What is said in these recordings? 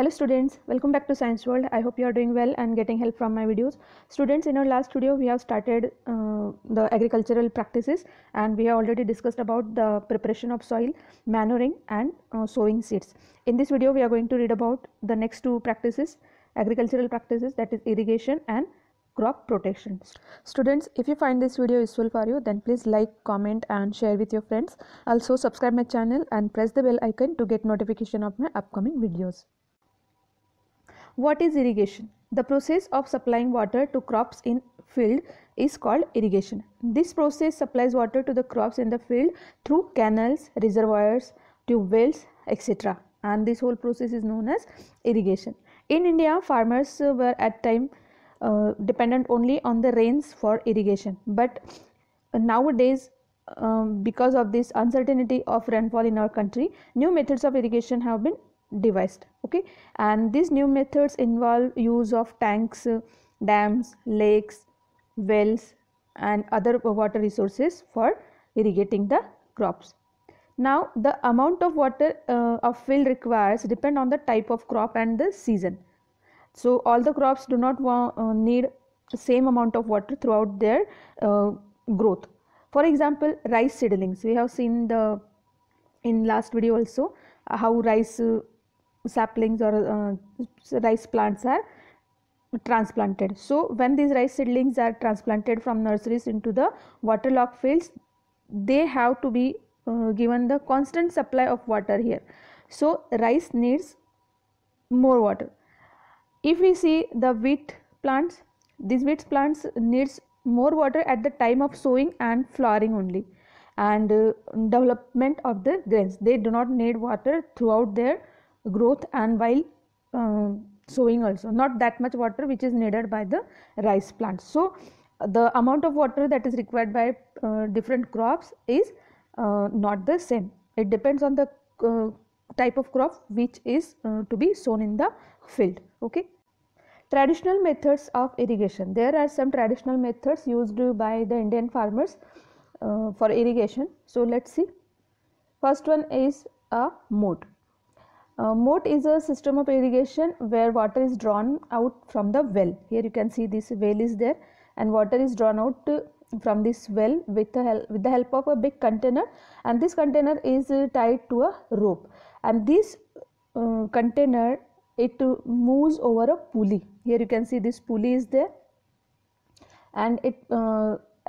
Hello students, welcome back to Science World. I hope you are doing well and getting help from my videos. Students, in our last video we have started the agricultural practices, and we have already discussed about the preparation of soil, manuring and sowing seeds. In this video we are going to read about the next two practices, agricultural practices, that is irrigation and crop protection. Students, if you find this video useful for you, then please like, comment and share with your friends. Also subscribe my channel and press the bell icon to get notification of my upcoming videos. What is irrigation? The process of supplying water to crops in field is called irrigation. This process supplies water to the crops in the field through canals, reservoirs, tube wells, etc. And this whole process is known as irrigation. In India, farmers were at time dependent only on the rains for irrigation. But nowadays, because of this uncertainty of rainfall in our country, new methods of irrigation have been devised. Okay, and these new methods involve use of tanks, dams, lakes, wells and other water resources for irrigating the crops. Now the amount of water a field requires depend on the type of crop and the season. So all the crops do not need the same amount of water throughout their growth. For example, rice seedlings, we have seen in last video also how rice saplings or rice plants are transplanted. So when these rice seedlings are transplanted from nurseries into the waterlogged fields, they have to be given the constant supply of water here. So rice needs more water. If we see the wheat plants, these wheat plants needs more water at the time of sowing and flowering only, and development of the grains. They do not need water throughout their growth and while sowing also, not that much water which is needed by the rice plants. So the amount of water that is required by different crops is not the same. It depends on the type of crop which is to be sown in the field. Okay, traditional methods of irrigation. There are some traditional methods used by the Indian farmers for irrigation. So let's see. First one is a moat. Moat is a system of irrigation where water is drawn out from the well. Here you can see this well is there, and water is drawn out from this well with the help of a big container, and this container is tied to a rope, and this container, it moves over a pulley. Here you can see this pulley is there, and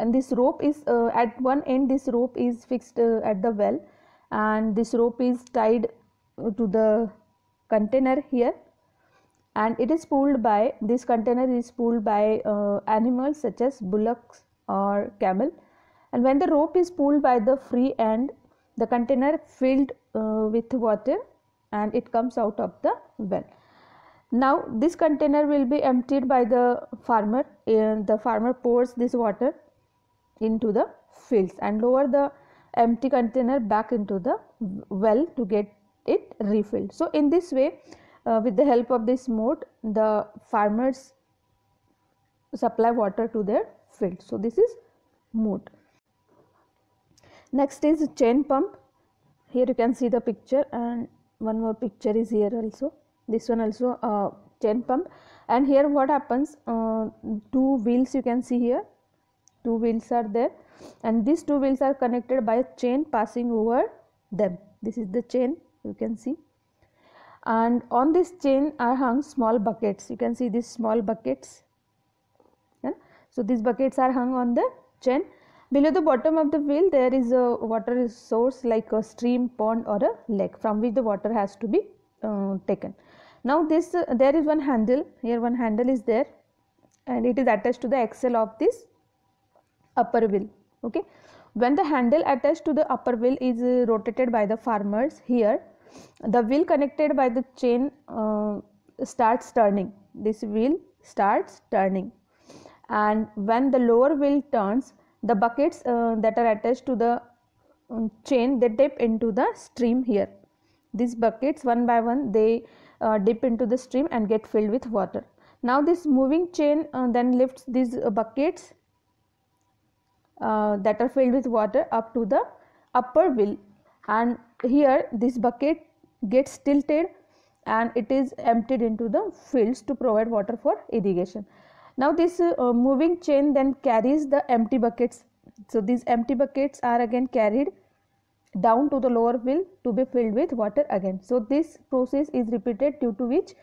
this rope is at one end. This rope is fixed at the well, and this rope is tied to the container here, and it is pulled by, this container is pulled by animals such as bullocks or camel. And when the rope is pulled by the free end, the container filled with water and it comes out of the well. Now this container will be emptied by the farmer, and the farmer pours this water into the fields and lower the empty container back into the well to get it refilled. So in this way, with the help of this moat, the farmers supply water to their field. So this is moat. Next is chain pump. Here you can see the picture, and one more picture is here also. This one also chain pump, and here what happens, two wheels you can see here, two wheels are there, and these two wheels are connected by a chain passing over them. This is the chain you can see, and on this chain are hung small buckets. You can see these small buckets. Yeah? So these buckets are hung on the chain. Below the bottom of the wheel there is a water source like a stream, pond or a lake from which the water has to be taken. Now this there is one handle. Here one handle is there, and it is attached to the axle of this upper wheel. Okay, when the handle attached to the upper wheel is rotated by the farmers, here the wheel connected by the chain starts turning. This wheel starts turning, and when the lower wheel turns, the buckets that are attached to the chain, they dip into the stream here. These buckets one by one they dip into the stream and get filled with water. Now this moving chain then lifts these buckets that are filled with water up to the upper wheel, and here this bucket gets tilted and it is emptied into the fields to provide water for irrigation. Now this moving chain then carries the empty buckets. So these empty buckets are again carried down to the lower wheel to be filled with water again. So this process is repeated, due to which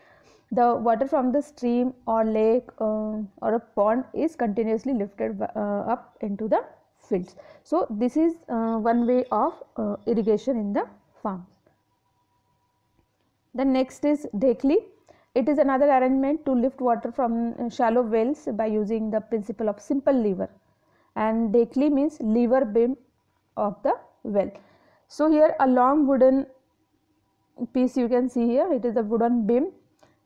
the water from the stream or lake or a pond is continuously lifted up into the fields. So this is one way of irrigation in the farm. The next is Dhekli. It is another arrangement to lift water from shallow wells by using the principle of simple lever, and Dhekli means lever beam of the well. So here a long wooden piece you can see here, it is a wooden beam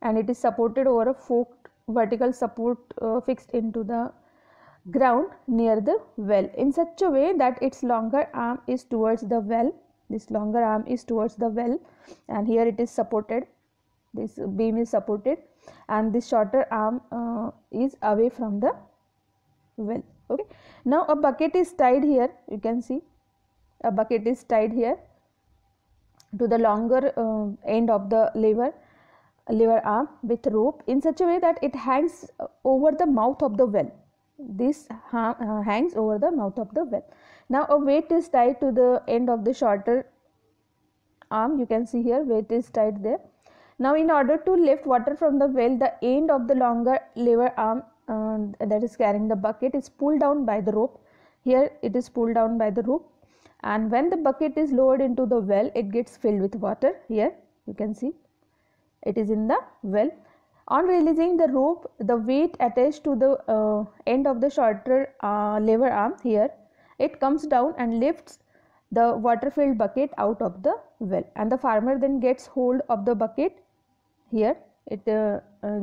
and it is supported over a forked vertical support fixed into the ground near the well in such a way that its longer arm is towards the well. This longer arm is towards the well, and here it is supported, this beam is supported, and this shorter arm is away from the well. Okay, now a bucket is tied here, you can see a bucket is tied here to the longer end of the lever arm with rope in such a way that it hangs over the mouth of the well. This hangs over the mouth of the well. Now a weight is tied to the end of the shorter arm, you can see here weight is tied there. Now in order to lift water from the well, the end of the longer lever arm that is carrying the bucket is pulled down by the rope. Here it is pulled down by the rope, and when the bucket is lowered into the well, it gets filled with water. Here you can see it is in the well. On releasing the rope, the weight attached to the end of the shorter lever arm, here it comes down and lifts the water filled bucket out of the well, and the farmer then gets hold of the bucket. Here it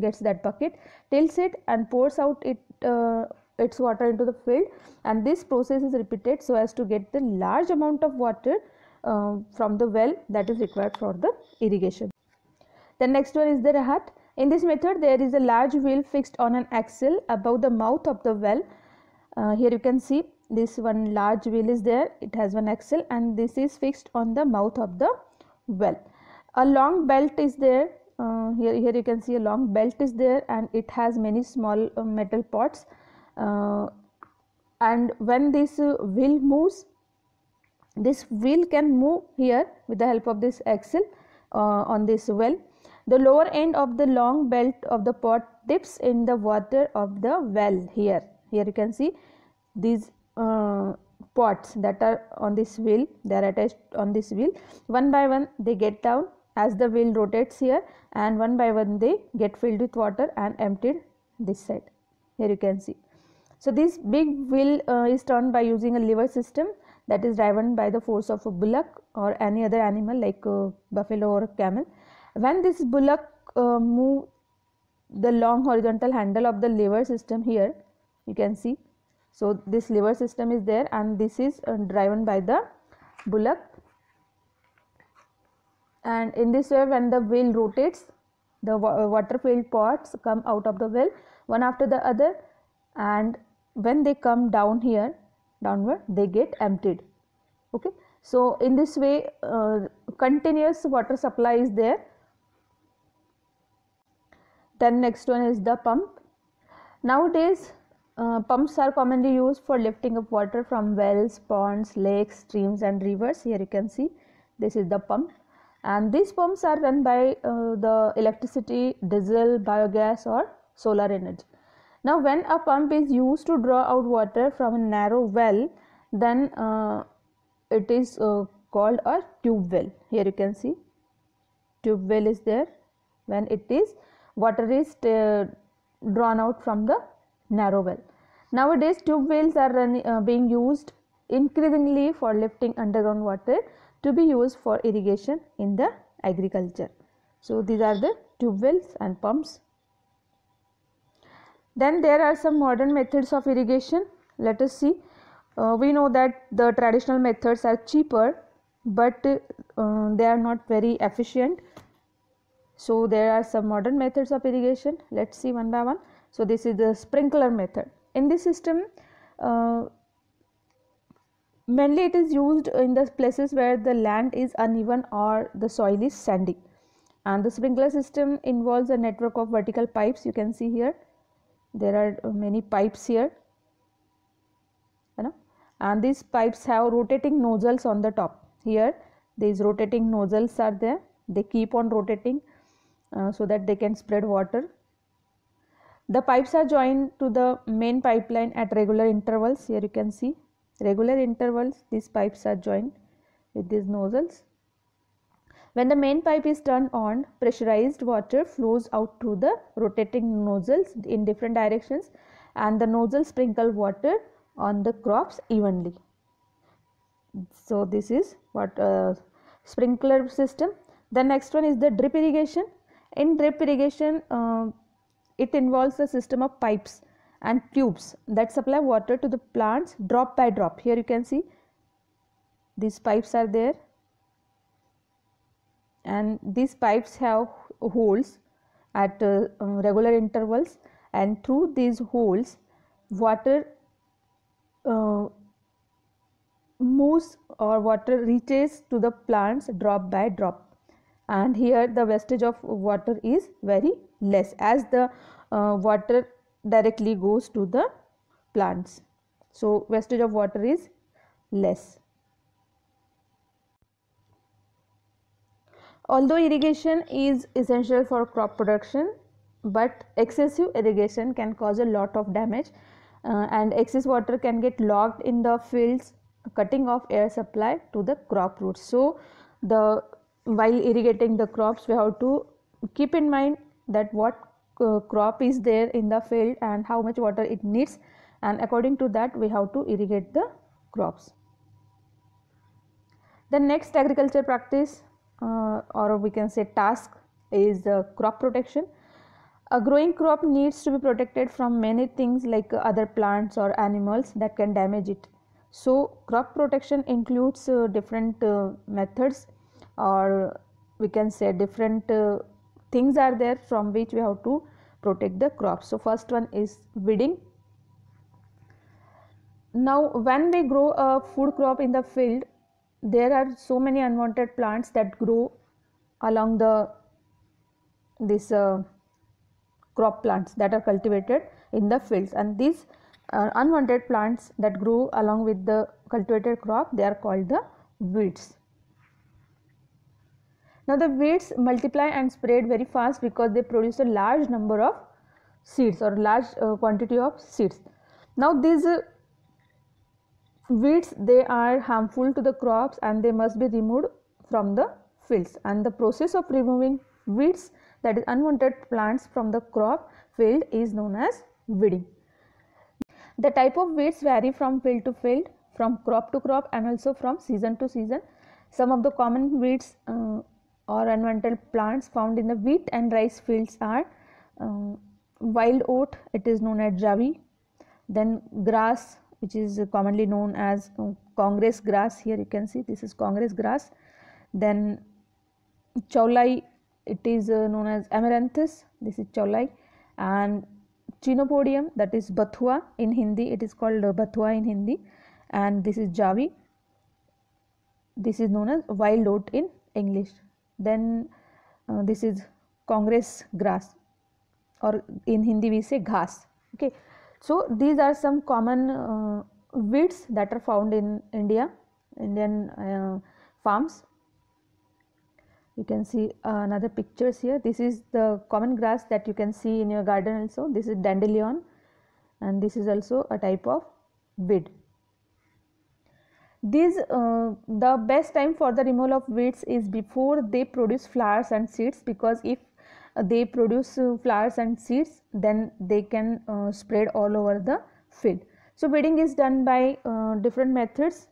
gets that bucket, tilts it and pours out its water into the field, and this process is repeated so as to get the large amount of water from the well that is required for the irrigation. The next one is the Rahat. In this method, there is a large wheel fixed on an axle above the mouth of the well. Here you can see this one large wheel is there, it has one axle, and this is fixed on the mouth of the well. A long belt is there, here you can see a long belt is there, and it has many small metal pots, and when this wheel moves, this wheel can move here with the help of this axle on this well. The lower end of the long belt of the pot dips in the water of the well. Here you can see these pots that are on this wheel, they are attached on this wheel. One by one they get down as the wheel rotates here, and one by one they get filled with water and emptied this side. Here you can see. So this big wheel is turned by using a lever system that is driven by the force of a bullock or any other animal like buffalo or camel. When this bullock move the long horizontal handle of the lever system, here you can see, so this lever system is there and this is driven by the bullock, and in this way when the wheel rotates, the water filled pots come out of the well one after the other, and when they come down here downward they get emptied. Okay, so in this way continuous water supply is there. Then next one is the pump. Nowadays pumps are commonly used for lifting of water from wells, ponds, lakes, streams and rivers. Here you can see this is the pump, and these pumps are run by the electricity, diesel, biogas or solar energy. Now when a pump is used to draw out water from a narrow well, then it is called a tube well. Here you can see tube well is there when it is water is drawn out from the narrow well. Nowadays tube wells are being used increasingly for lifting underground water to be used for irrigation in the agriculture. So these are the tube wells and pumps. Then there are some modern methods of irrigation. Let us see. We know that the traditional methods are cheaper, but they are not very efficient. So there are some modern methods of irrigation. Let's see one by one. So this is the sprinkler method. In this system mainly it is used in the places where the land is uneven or the soil is sandy. And the sprinkler system involves a network of vertical pipes. You can see here there are many pipes here, you know, and these pipes have rotating nozzles on the top. Here these rotating nozzles are there, they keep on rotating so that they can spread water. The pipes are joined to the main pipeline at regular intervals. Here you can see regular intervals, these pipes are joined with these nozzles. When the main pipe is turned on, pressurized water flows out through the rotating nozzles in different directions, and the nozzles sprinkle water on the crops evenly. So this is what sprinkler system. The next one is the drip irrigation. In drip irrigation, it involves a system of pipes and tubes that supply water to the plants drop by drop. Here you can see these pipes are there, and these pipes have holes at regular intervals, and through these holes water moves or water reaches to the plants drop by drop. And here the wastage of water is very less, as the water directly goes to the plants, so wastage of water is less. Although irrigation is essential for crop production, but excessive irrigation can cause a lot of damage, and excess water can get locked in the fields, cutting off air supply to the crop roots. So while irrigating the crops, we have to keep in mind that what crop is there in the field and how much water it needs, and according to that we have to irrigate the crops. The next agriculture practice or we can say task is crop protection. A growing crop needs to be protected from many things like other plants or animals that can damage it. So crop protection includes different methods, or we can say different things are there from which we have to protect the crops. So first one is weeding. Now when we grow a food crop in the field, there are so many unwanted plants that grow along this crop plants that are cultivated in the fields, and these unwanted plants that grow along with the cultivated crop, they are called the weeds. Now the weeds multiply and spread very fast because they produce a large number of seeds or large quantity of seeds. Now these weeds, they are harmful to the crops and they must be removed from the fields, and the process of removing weeds, that is unwanted plants, from the crop field is known as weeding. The type of weeds vary from field to field, from crop to crop, and also from season to season. Some of the common weeds or unwanted plants found in the wheat and rice fields are wild oat, it is known as javi, then grass, which is commonly known as Congress grass. Here you can see this is Congress grass. Then chaulai, it is known as amaranthus, this is chaulai, and chenopodium, that is bathua in Hindi, it is called bathua in Hindi, and this is javi, this is known as wild oat in English. Then this is Congress grass, or in Hindi we say ghas. Okay, so these are some common weeds that are found in Indian farms. You can see another pictures here. This is the common grass that you can see in your garden also. This is dandelion, and this is also a type of weed. The best time for the removal of weeds is before they produce flowers and seeds, because if they produce flowers and seeds, then they can spread all over the field. So weeding is done by different methods.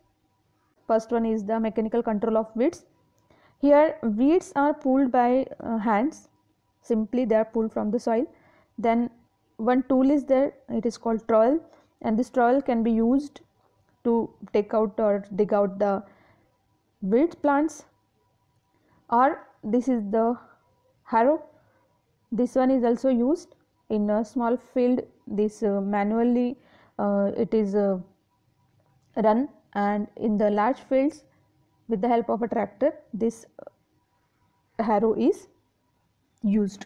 First one is the mechanical control of weeds. Here weeds are pulled by hands, simply they are pulled from the soil. Then one tool is there, it is called trowel, and this trowel can be used to take out or dig out the weed plants. Or this is the harrow, this one is also used in a small field. This manually it is run, and in the large fields with the help of a tractor, this harrow is used.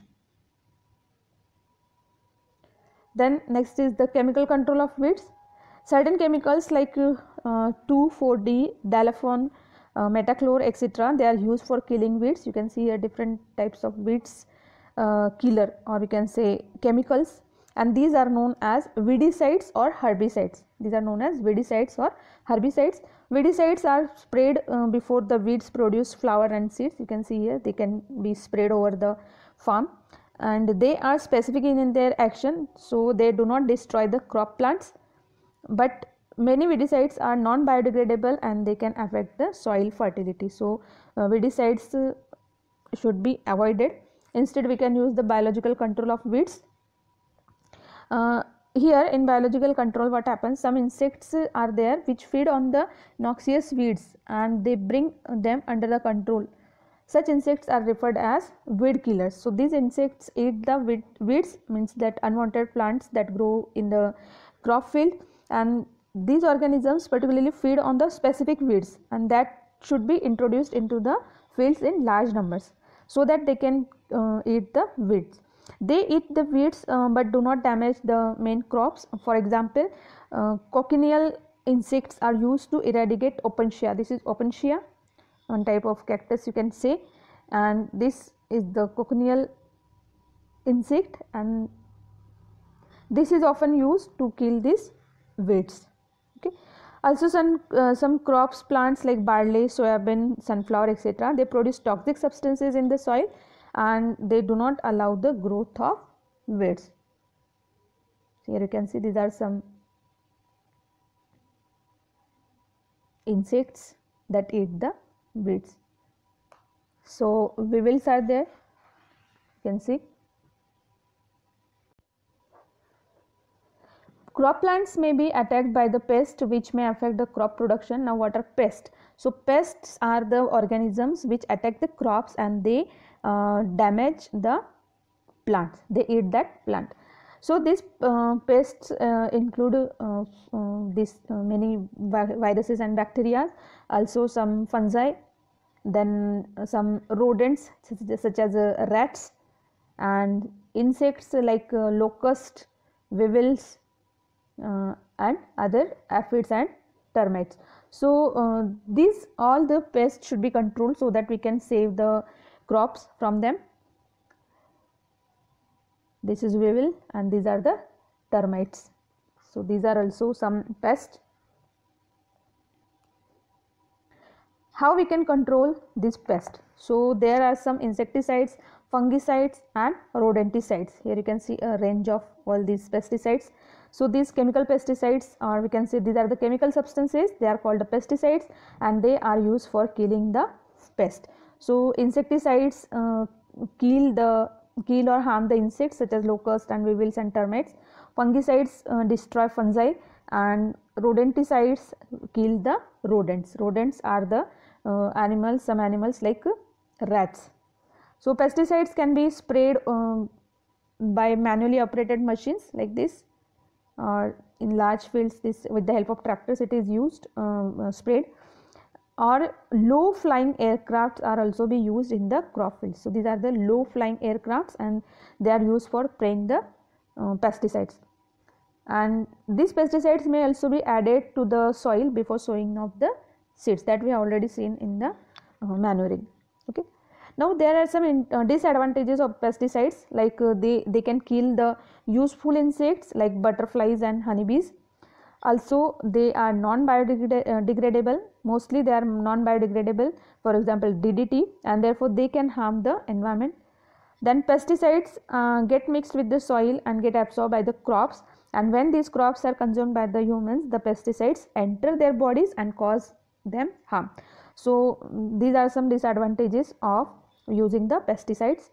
Then next is the chemical control of weeds. Certain chemicals like 2,4-D, dalaphon, metachlor, etc. they are used for killing weeds. You can see here different types of weeds killer, or you can say chemicals, and these are known as weedicides or herbicides. These are known as weedicides or herbicides. Weedicides are sprayed before the weeds produce flower and seeds. You can see here they can be sprayed over the farm, and they are specific in their action, so they do not destroy the crop plants, but many weedicides are non biodegradable and they can affect the soil fertility. So weedicides should be avoided. Instead we can use the biological control of weeds. Here in biological control what happens, some insects are there which feed on the noxious weeds and they bring them under the control. Such insects are referred as weed killers. So these insects eat the weeds, means that unwanted plants that grow in the crop field, and these organisms particularly feed on the specific weeds, and that should be introduced into the fields in large numbers so that they can eat the weeds. They eat the weeds but do not damage the main crops. For example, cochineal insects are used to eradicate Opuntia. This is Opuntia, one type of cactus you can say, and this is the cochineal insect, and this is often used to kill these weeds. Okay. Also some crops, plants like barley, soybean, sunflower, etc. they produce toxic substances in the soil and they do not allow the growth of weeds. Here you can see these are some insects that eat the weeds. So weevils are there, you can see. Crop plants may be attacked by the pest which may affect the crop production. Now what are pests? So pests are the organisms which attack the crops and they damage the plants, they eat that plant. So these pests include many viruses and bacteria, also some fungi, then some rodents such as rats, and insects like locust, weevils, and other aphids and termites. So these all the pests should be controlled so that we can save the crops from them. This is weevil and these are the termites. So these are also some pests. How we can control this pest? So there are some insecticides, fungicides and rodenticides. Here you can see a range of all these pesticides. So these chemical pesticides, or we can say these are the chemical substances, they are called the pesticides and they are used for killing the pest. So insecticides kill or harm the insects such as locusts and weevils and termites. Fungicides destroy fungi, and rodenticides kill the rodents. Rodents are the animals, some animals like rats. So pesticides can be sprayed by manually operated machines like this, or in large fields this with the help of tractors it is used, sprayed, or low flying aircrafts are also be used in the crop fields. So these are the low flying aircrafts and they are used for spraying the pesticides, and these pesticides may also be added to the soil before sowing of the seeds, that we have already seen in the manuring. Okay. Now there are some disadvantages of pesticides, like they can kill the useful insects like butterflies and honeybees. Also they are non-biodegradable, mostly they are non-biodegradable, for example DDT, and therefore they can harm the environment. Then pesticides get mixed with the soil and get absorbed by the crops, and when these crops are consumed by the humans, the pesticides enter their bodies and cause them harm. So these are some disadvantages of using the pesticides.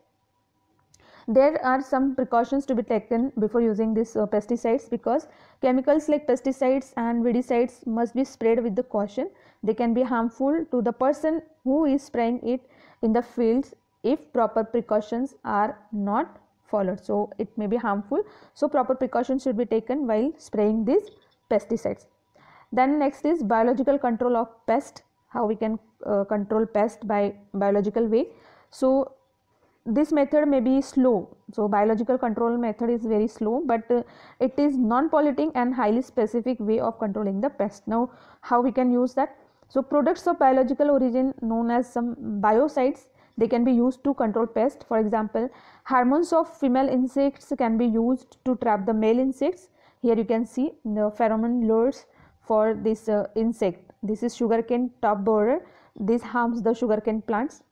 There are some precautions to be taken before using these pesticides, because chemicals like pesticides and weedicides must be sprayed with the caution. They can be harmful to the person who is spraying it in the fields if proper precautions are not followed. So it may be harmful, so proper precautions should be taken while spraying these pesticides. Then next is biological control of pest. How we can control pest by biological way. So this method may be slow. So biological control method is very slow, but it is non-polluting and highly specific way of controlling the pest. Now how we can use that? So products of biological origin known as some biocides, they can be used to control pest. For example, hormones of female insects can be used to trap the male insects. Here you can see the pheromone lures for this insect. This is sugarcane top borer. This harms the sugarcane plants,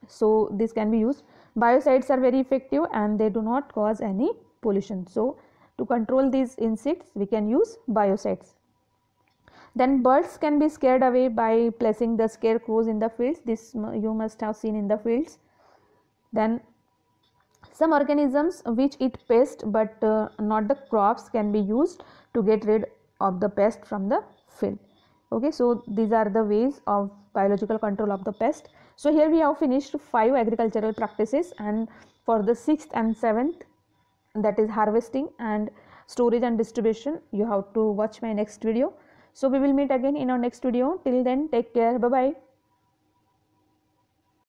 so this can be used. Biocides are very effective and they do not cause any pollution. So to control these insects we can use biocides. Then birds can be scared away by placing the scarecrows in the fields. This you must have seen in the fields. Then some organisms which eat pest but not the crops can be used to get rid of the pest from the field. Okay, so these are the ways of biological control of the pest. So here we have finished 5 agricultural practices, and for the 6th and 7th, that is harvesting and storage and distribution, you have to watch my next video. So we will meet again in our next video. Till then, take care. Bye bye.